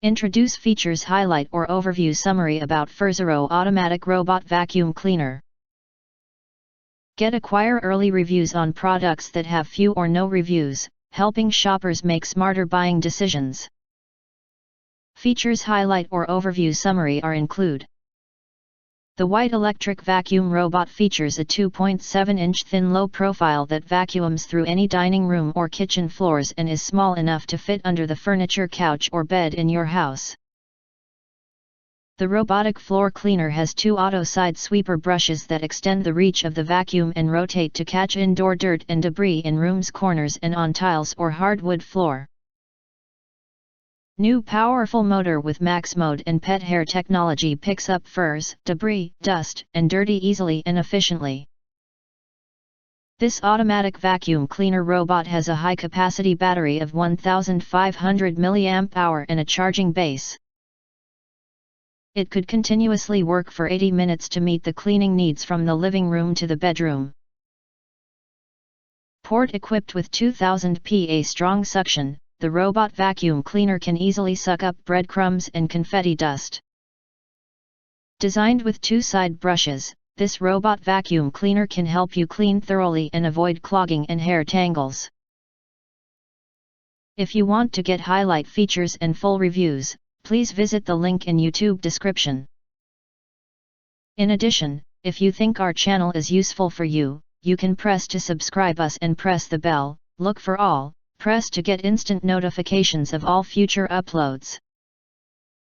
Introduce features highlight or overview summary about Firzero automatic robot vacuum cleaner. Acquire early reviews on products that have few or no reviews, helping shoppers make smarter buying decisions. Features highlight or overview summary include: the white electric vacuum robot features a 2.7-inch thin low profile that vacuums through any dining room or kitchen floors and is small enough to fit under the furniture, couch or bed in your house. The robotic floor cleaner has 2 auto side sweeper brushes that extend the reach of the vacuum and rotate to catch indoor dirt and debris in rooms, corners and on tiles or hardwood floor. New powerful motor with max mode and pet hair technology picks up furs, debris, dust, and dirty easily and efficiently. This automatic vacuum cleaner robot has a high-capacity battery of 1500 mAh and a charging base. It could continuously work for 80 minutes to meet the cleaning needs from the living room to the bedroom. Port equipped with 2000 PA strong suction, the robot vacuum cleaner can easily suck up breadcrumbs and confetti dust. Designed with 2 side brushes, this robot vacuum cleaner can help you clean thoroughly and avoid clogging and hair tangles. If you want to get highlight features and full reviews, please visit the link in YouTube description. In addition, if you think our channel is useful for you, you can press to subscribe us and press the bell, look for all, press to get instant notifications of all future uploads.